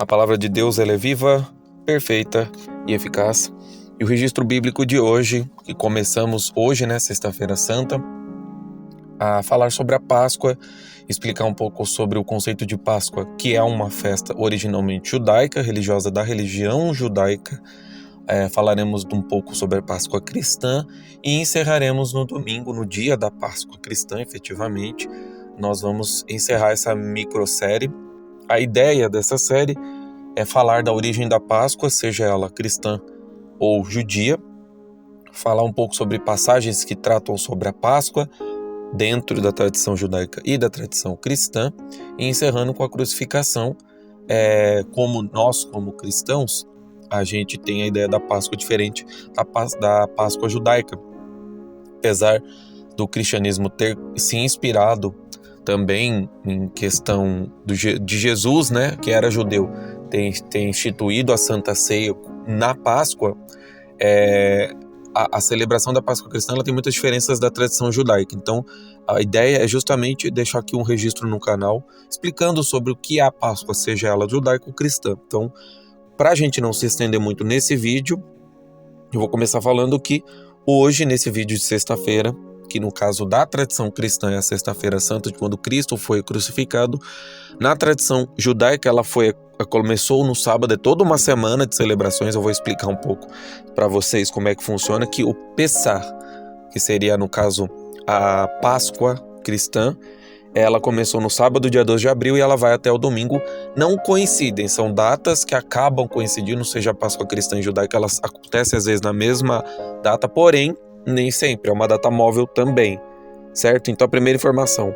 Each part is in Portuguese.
A palavra de Deus ela é viva, perfeita e eficaz. E o registro bíblico de hoje, que começamos hoje, Sexta-feira Santa, a falar sobre a Páscoa, explicar um pouco sobre o conceito de Páscoa, que é uma festa originalmente judaica, religiosa da religião judaica. Falaremos um pouco sobre a Páscoa cristã e encerraremos no domingo, no dia da Páscoa cristã, efetivamente. Nós vamos encerrar essa microsérie. A ideia dessa série é falar da origem da Páscoa, seja ela cristã ou judia, falar um pouco sobre passagens que tratam sobre a Páscoa dentro da tradição judaica e da tradição cristã, e encerrando com a crucificação. Como nós, como cristãos, a gente tem a ideia da Páscoa diferente da Páscoa judaica. Apesar do cristianismo ter se inspirado também em questão de Jesus, que era judeu, ter instituído a Santa Ceia na Páscoa, a celebração da Páscoa cristã ela tem muitas diferenças da tradição judaica. Então, a ideia é justamente deixar aqui um registro no canal explicando sobre o que é a Páscoa, seja ela judaica ou cristã. Então, para a gente não se estender muito nesse vídeo, eu vou começar falando que hoje, nesse vídeo de sexta-feira, que no caso da tradição cristã é a Sexta-feira Santa, de quando Cristo foi crucificado, na tradição judaica ela começou no sábado, é toda uma semana de celebrações. Eu vou explicar um pouco para vocês como é que funciona, que o Pessah, que seria no caso a Páscoa cristã, ela começou no sábado, dia 12 de abril, e ela vai até o domingo. Não coincidem, são datas que acabam coincidindo, seja a Páscoa cristã e judaica, elas acontecem às vezes na mesma data, porém, nem sempre, é uma data móvel também, certo? Então a primeira informação,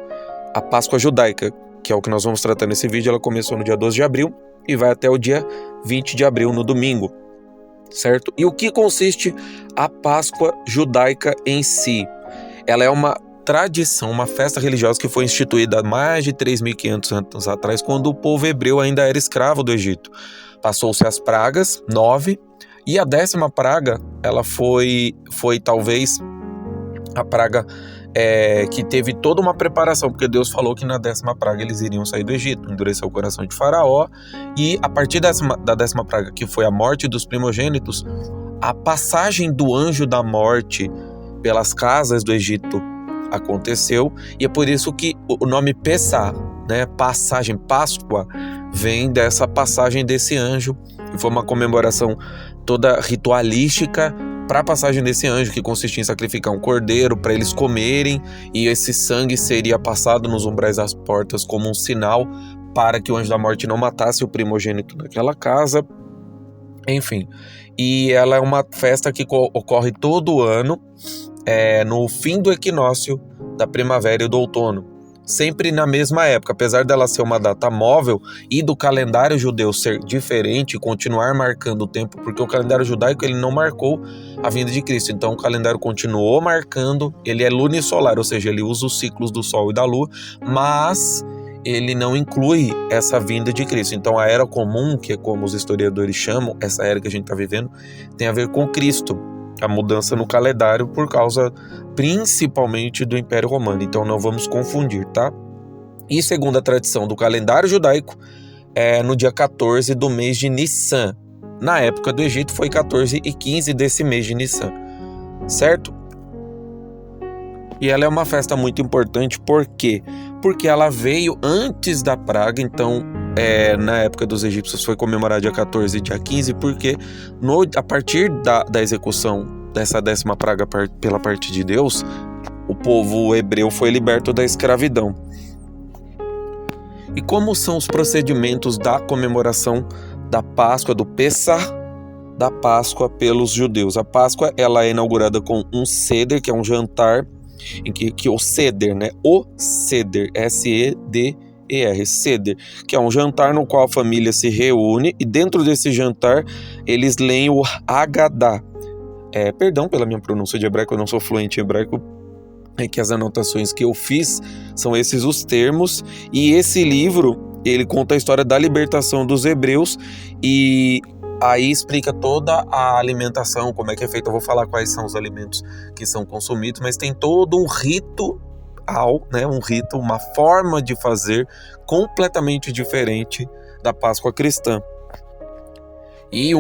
a Páscoa judaica, que é o que nós vamos tratar nesse vídeo, ela começou no dia 12 de abril e vai até o dia 20 de abril, no domingo, certo? E o que consiste a Páscoa judaica em si? Ela é uma tradição, uma festa religiosa que foi instituída há mais de 3.500 anos atrás, quando o povo hebreu ainda era escravo do Egito. Passou-se as pragas, 9, e a 10ª praga, ela foi talvez a praga que teve toda uma preparação, porque Deus falou que na 10ª praga eles iriam sair do Egito, endureceu o coração de Faraó, e a partir da 10ª praga, que foi a morte dos primogênitos, a passagem do anjo da morte pelas casas do Egito aconteceu, e é por isso que o nome Pessah, passagem, Páscoa, vem dessa passagem desse anjo. Foi uma comemoração toda ritualística para a passagem desse anjo, que consistia em sacrificar um cordeiro para eles comerem, e esse sangue seria passado nos umbrais das portas como um sinal para que o anjo da morte não matasse o primogênito daquela casa. Enfim, e ela é uma festa que ocorre todo ano, no fim do equinócio da primavera e do outono, sempre na mesma época. Apesar dela ser uma data móvel e do calendário judeu ser diferente, continuar marcando o tempo, porque o calendário judaico ele não marcou a vinda de Cristo, então o calendário continuou marcando, ele é lunisolar, ou seja, ele usa os ciclos do Sol e da Lua, mas ele não inclui essa vinda de Cristo. Então a era comum, que é como os historiadores chamam, essa era que a gente está vivendo, tem a ver com Cristo, a mudança no calendário por causa principalmente do Império Romano. Então não vamos confundir, tá? E segundo a tradição do calendário judaico, no dia 14 do mês de Nissan. Na época do Egito foi 14 e 15 desse mês de Nissan, certo? E ela é uma festa muito importante, por quê? Porque ela veio antes da praga. Então na época dos egípcios foi comemorado dia 14 e dia 15, porque a partir da execução dessa 10ª praga pela parte de Deus, o povo hebreu foi liberto da escravidão. E como são os procedimentos da comemoração da Páscoa, do Pessah, da Páscoa pelos judeus? A Páscoa ela é inaugurada com um seder, que é um jantar, em que o seder, o seder, S-E-D-E-R, seder, que é um jantar no qual a família se reúne, e dentro desse jantar eles leem o Haggadah. Perdão pela minha pronúncia de hebraico, eu não sou fluente em hebraico, é que as anotações que eu fiz são esses os termos, e esse livro ele conta a história da libertação dos hebreus, e aí explica toda a alimentação, como é que é feita. Eu vou falar quais são os alimentos que são consumidos, mas tem todo um ritual, um rito, uma forma de fazer completamente diferente da Páscoa cristã. E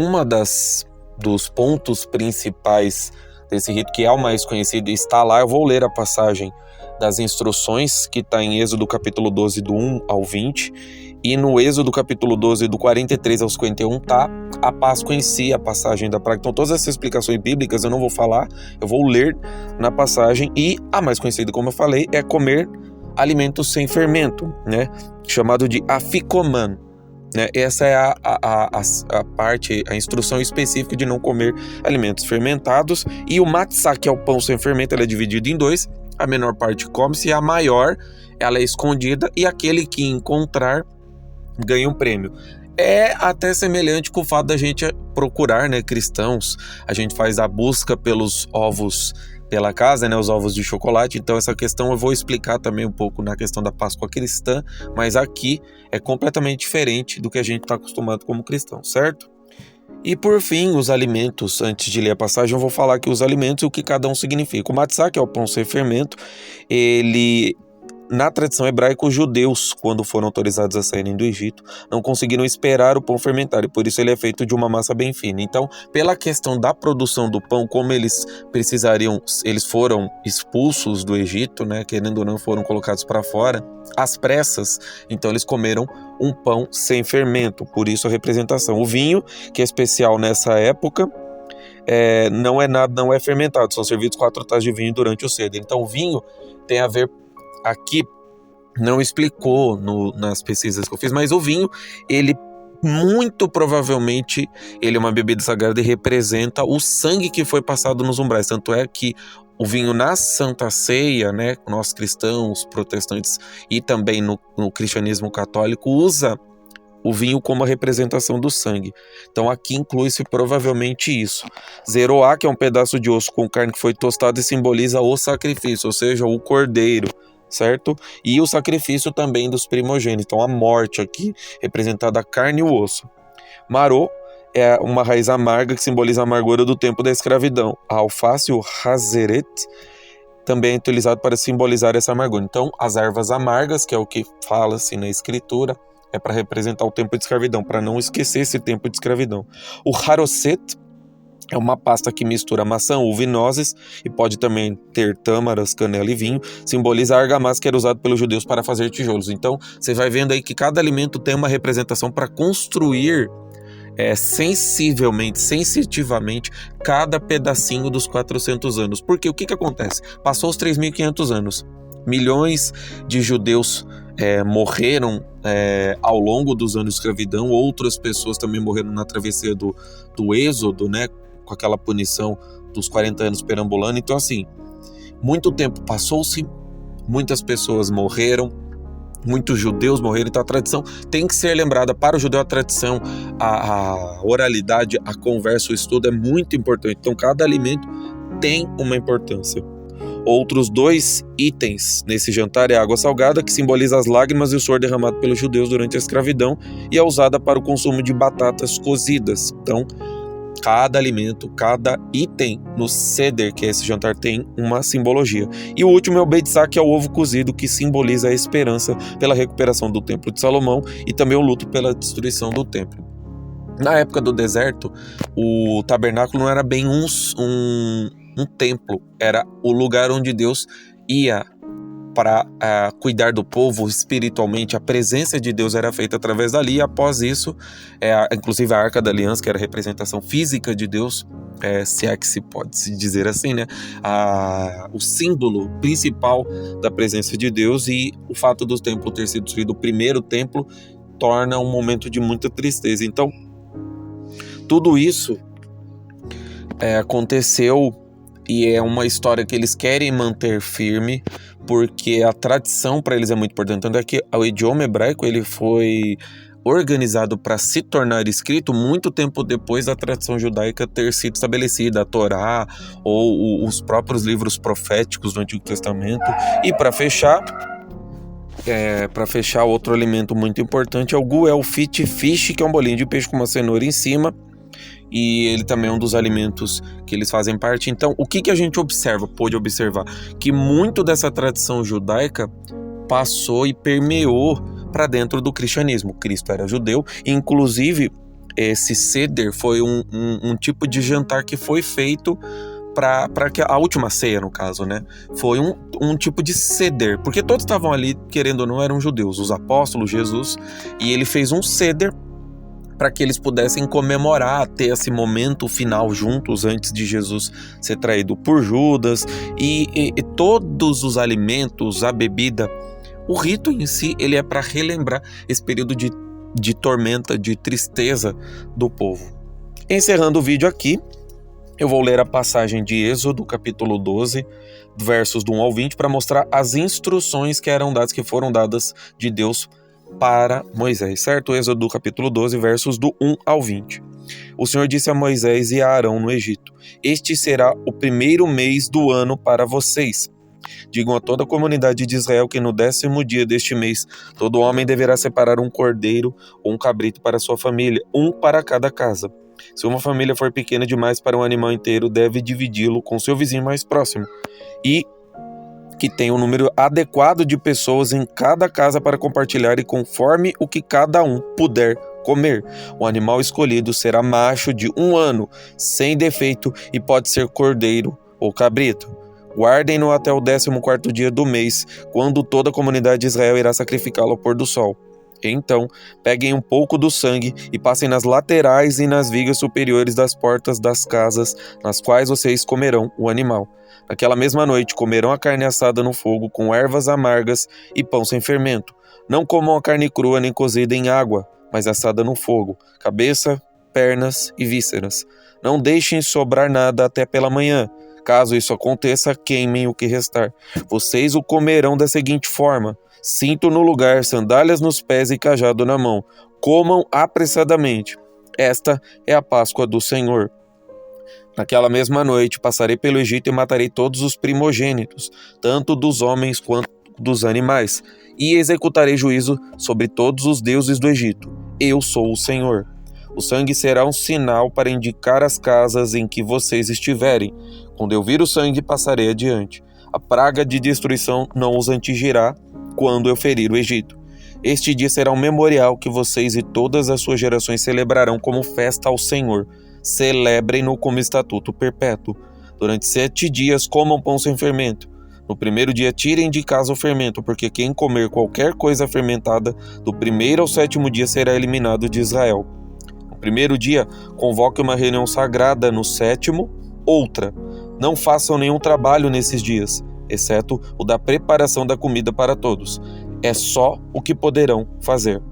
dos pontos principais desse rito, que é o mais conhecido, está lá. Eu vou ler a passagem das instruções, que está em Êxodo capítulo 12, do 1 ao 20, e no Êxodo capítulo 12, do 43 ao 51, tá a Páscoa em si, a passagem da praga. Então todas essas explicações bíblicas eu não vou falar, eu vou ler na passagem, e a mais conhecida, como eu falei, é comer alimentos sem fermento, né? Chamado de afikoman, né? Essa é a parte, a instrução específica de não comer alimentos fermentados. E o matzá, que é o pão sem fermento, ele é dividido em dois. A menor parte come-se, e a maior, ela é escondida, e aquele que encontrar ganha um prêmio. É até semelhante com o fato da gente procurar, né, cristãos. A gente faz a busca pelos ovos pela casa, né, os ovos de chocolate. Então essa questão eu vou explicar também um pouco na questão da Páscoa cristã, mas aqui é completamente diferente do que a gente está acostumado como cristão, certo? E por fim, os alimentos. Antes de ler a passagem, eu vou falar aqui os alimentos e o que cada um significa. O matzá, que é o pão sem fermento, ele, na tradição hebraica, os judeus, quando foram autorizados a saírem do Egito, não conseguiram esperar o pão fermentar, e por isso ele é feito de uma massa bem fina. Então, pela questão da produção do pão, como eles foram expulsos do Egito, né, querendo ou não, foram colocados para fora, às pressas, então eles comeram um pão sem fermento, por isso a representação. O vinho, que é especial nessa época, não é fermentado, são servidos 4 taças de vinho durante o seder. Então o vinho tem a ver, aqui não explicou nas pesquisas que eu fiz, mas o vinho, ele muito provavelmente, ele é uma bebida sagrada e representa o sangue que foi passado nos umbrais. Tanto é que o vinho na Santa Ceia, né, nós cristãos, protestantes e também no cristianismo católico, usa o vinho como a representação do sangue. Então aqui inclui-se provavelmente isso. Zeroá, que é um pedaço de osso com carne que foi tostado e simboliza o sacrifício, ou seja, o cordeiro, certo? E o sacrifício também dos primogênitos. Então a morte aqui, representada a carne e o osso. Marô é uma raiz amarga que simboliza a amargura do tempo da escravidão. A alface, o hazeret, também é utilizado para simbolizar essa amargura. Então, as ervas amargas, que é o que fala-se na escritura, é para representar o tempo de escravidão, para não esquecer esse tempo de escravidão. O haroset é uma pasta que mistura maçã, uva e nozes, e pode também ter tâmaras, canela e vinho. Simboliza a argamassa, que era usado pelos judeus para fazer tijolos. Então, você vai vendo aí que cada alimento tem uma representação para construir sensitivamente cada pedacinho dos 400 anos. Porque o que acontece? Passou os 3.500 anos, milhões de judeus morreram ao longo dos anos de escravidão, outras pessoas também morreram na travessia do Êxodo, né, com aquela punição dos 40 anos perambulando. Então assim, muito tempo passou-se, muitas pessoas morreram, muitos judeus morreram. Então a tradição tem que ser lembrada. Para o judeu, a tradição, a oralidade, a conversa, o estudo é muito importante. Então cada alimento tem uma importância. Outros 2 itens nesse jantar é a água salgada, que simboliza as lágrimas e o suor derramado pelos judeus durante a escravidão, e é usada para o consumo de batatas cozidas. Então cada alimento, cada item no seder, que é esse jantar, tem uma simbologia. E o último é o beitzá, que é o ovo cozido, que simboliza a esperança pela recuperação do Templo de Salomão e também o luto pela destruição do templo. Na época do deserto, o tabernáculo não era bem um templo, era o lugar onde Deus ia para cuidar do povo espiritualmente. A presença de Deus era feita através dali, e após isso, inclusive a Arca da Aliança, que era a representação física de Deus, se é que se pode se dizer assim, né? O símbolo principal da presença de Deus. E o fato do templo ter sido destruído, o primeiro templo, torna um momento de muita tristeza. Então, tudo isso aconteceu, e é uma história que eles querem manter firme, porque a tradição para eles é muito importante. Tanto é que o idioma hebraico, ele foi organizado para se tornar escrito muito tempo depois da tradição judaica ter sido estabelecida, a Torá ou os próprios livros proféticos do Antigo Testamento. E para fechar, outro alimento muito importante é o guel fish, que é um bolinho de peixe com uma cenoura em cima, e ele também é um dos alimentos que eles fazem parte. Então, o que a gente pôde observar? Que muito dessa tradição judaica passou e permeou para dentro do cristianismo. Cristo era judeu, inclusive esse seder foi um tipo de jantar que foi feito para a última ceia, no caso, né? Foi um tipo de seder, porque todos estavam ali, querendo ou não, eram judeus, os apóstolos, Jesus, e ele fez um seder para que eles pudessem comemorar, ter esse momento final juntos antes de Jesus ser traído por Judas, e todos os alimentos, a bebida, o rito em si, ele é para relembrar esse período de tormenta, de tristeza do povo. Encerrando o vídeo aqui, eu vou ler a passagem de Êxodo, capítulo 12, versos do 1 ao 20, para mostrar as instruções que foram dadas de Deus para Moisés, certo? Êxodo, capítulo 12, versos do 1 ao 20. O Senhor disse a Moisés e a Arão no Egito: Este será o primeiro mês do ano para vocês. Digam a toda a comunidade de Israel que no 10º dia deste mês, todo homem deverá separar um cordeiro ou um cabrito para sua família, um para cada casa. Se uma família for pequena demais para um animal inteiro, deve dividi-lo com seu vizinho mais próximo, e que tenha um número adequado de pessoas em cada casa para compartilhar e conforme o que cada um puder comer. O animal escolhido será macho de 1 ano, sem defeito, e pode ser cordeiro ou cabrito. Guardem-no até o 14º dia do mês, quando toda a comunidade de Israel irá sacrificá-lo ao pôr do sol. Então, peguem um pouco do sangue e passem nas laterais e nas vigas superiores das portas das casas nas quais vocês comerão o animal. Naquela mesma noite comerão a carne assada no fogo com ervas amargas e pão sem fermento. Não comam a carne crua nem cozida em água, mas assada no fogo, cabeça, pernas e vísceras. Não deixem sobrar nada até pela manhã. Caso isso aconteça, queimem o que restar. Vocês o comerão da seguinte forma: cinto no lugar, sandálias nos pés e cajado na mão. Comam apressadamente. Esta é a Páscoa do Senhor. Naquela mesma noite passarei pelo Egito e matarei todos os primogênitos, tanto dos homens quanto dos animais, e executarei juízo sobre todos os deuses do Egito. Eu sou o Senhor. O sangue será um sinal para indicar as casas em que vocês estiverem. Quando eu vir o sangue, passarei adiante. A praga de destruição não os atingirá quando eu ferir o Egito. Este dia será um memorial que vocês e todas as suas gerações celebrarão como festa ao Senhor. Celebrem-no como estatuto perpétuo. Durante 7 dias comam pão sem fermento. No primeiro dia tirem de casa o fermento, porque quem comer qualquer coisa fermentada, do 1º ao 7º dia será eliminado de Israel. No primeiro dia, convoque uma reunião sagrada, no 7º, outra. Não façam nenhum trabalho nesses dias, exceto o da preparação da comida para todos. É só o que poderão fazer.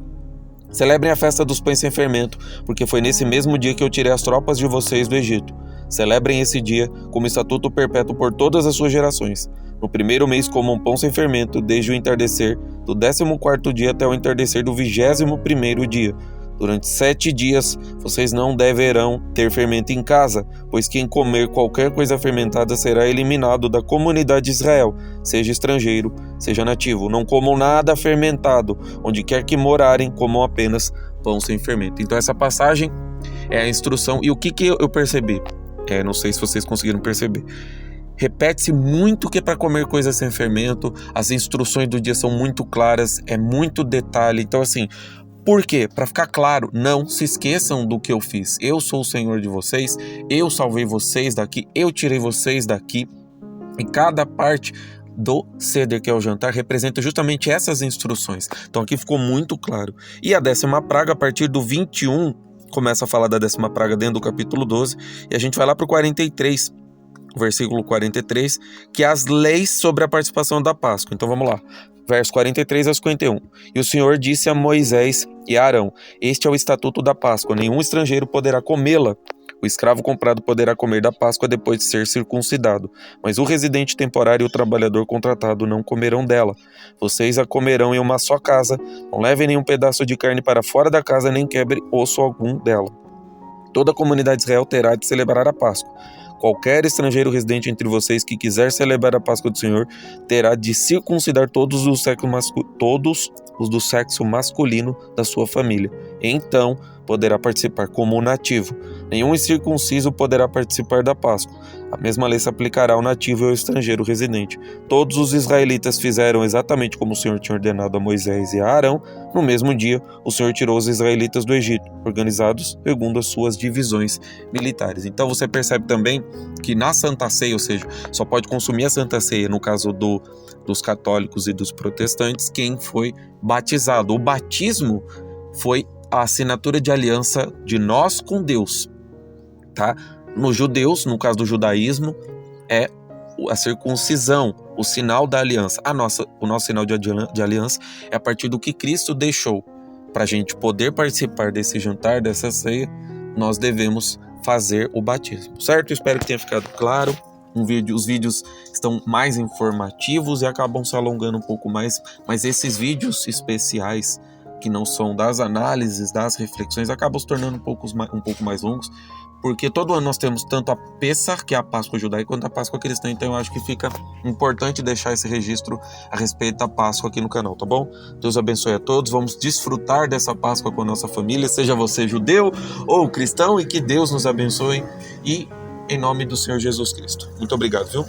Celebrem a festa dos pães sem fermento, porque foi nesse mesmo dia que eu tirei as tropas de vocês do Egito. Celebrem esse dia como estatuto perpétuo por todas as suas gerações. No primeiro mês comam pão sem fermento, desde o entardecer do 14º dia até o entardecer do 21º dia. Durante 7 dias vocês não deverão ter fermento em casa, pois quem comer qualquer coisa fermentada será eliminado da comunidade de Israel, seja estrangeiro, seja nativo. Não comam nada fermentado, onde quer que morarem, comam apenas pão sem fermento. Então essa passagem é a instrução, e o que eu percebi? Não sei se vocês conseguiram perceber. Repete-se muito que é para comer coisas sem fermento, as instruções do dia são muito claras, é muito detalhe. Então assim, por quê? Para ficar claro, não se esqueçam do que eu fiz. Eu sou o Senhor de vocês, eu salvei vocês daqui, eu tirei vocês daqui. E cada parte do seder, que é o jantar, representa justamente essas instruções. Então aqui ficou muito claro. E a 10ª praga, a partir do 21, começa a falar da 10ª praga dentro do capítulo 12, e a gente vai lá para o 43, versículo 43, que é as leis sobre a participação da Páscoa. Então vamos lá. Verso 43 a 51. E o Senhor disse a Moisés e a Arão: Este é o estatuto da Páscoa, nenhum estrangeiro poderá comê-la. O escravo comprado poderá comer da Páscoa depois de ser circuncidado, mas o residente temporário e o trabalhador contratado não comerão dela. Vocês a comerão em uma só casa, não levem nenhum pedaço de carne para fora da casa, nem quebre osso algum dela. Toda a comunidade de Israel terá de celebrar a Páscoa. Qualquer estrangeiro residente entre vocês que quiser celebrar a Páscoa do Senhor terá de circuncidar todos os do sexo masculino da sua família. Então poderá participar como nativo. Nenhum incircunciso poderá participar da Páscoa. A mesma lei se aplicará ao nativo e ao estrangeiro residente. Todos os israelitas fizeram exatamente como o Senhor tinha ordenado a Moisés e a Arão. No mesmo dia, o Senhor tirou os israelitas do Egito, organizados segundo as suas divisões militares. Então você percebe também que na Santa Ceia, ou seja, só pode consumir a Santa Ceia, no caso dos católicos e dos protestantes, quem foi batizado. O batismo foi a assinatura de aliança de nós com Deus, tá? Nos judeus, no caso do judaísmo, é a circuncisão, o sinal da aliança. O nosso sinal de aliança é a partir do que Cristo deixou. Para a gente poder participar desse jantar, dessa ceia, nós devemos fazer o batismo, certo? Espero que tenha ficado claro. Os vídeos estão mais informativos e acabam se alongando um pouco mais, mas esses vídeos especiais, que não são das análises, das reflexões, acabam se tornando um pouco mais longos, porque todo ano nós temos tanto a Pessach, que é a Páscoa judaica, quanto a Páscoa cristã. Então eu acho que fica importante deixar esse registro a respeito da Páscoa aqui no canal, tá bom? Deus abençoe a todos, vamos desfrutar dessa Páscoa com a nossa família, seja você judeu ou cristão, e que Deus nos abençoe, e em nome do Senhor Jesus Cristo. Muito obrigado, viu?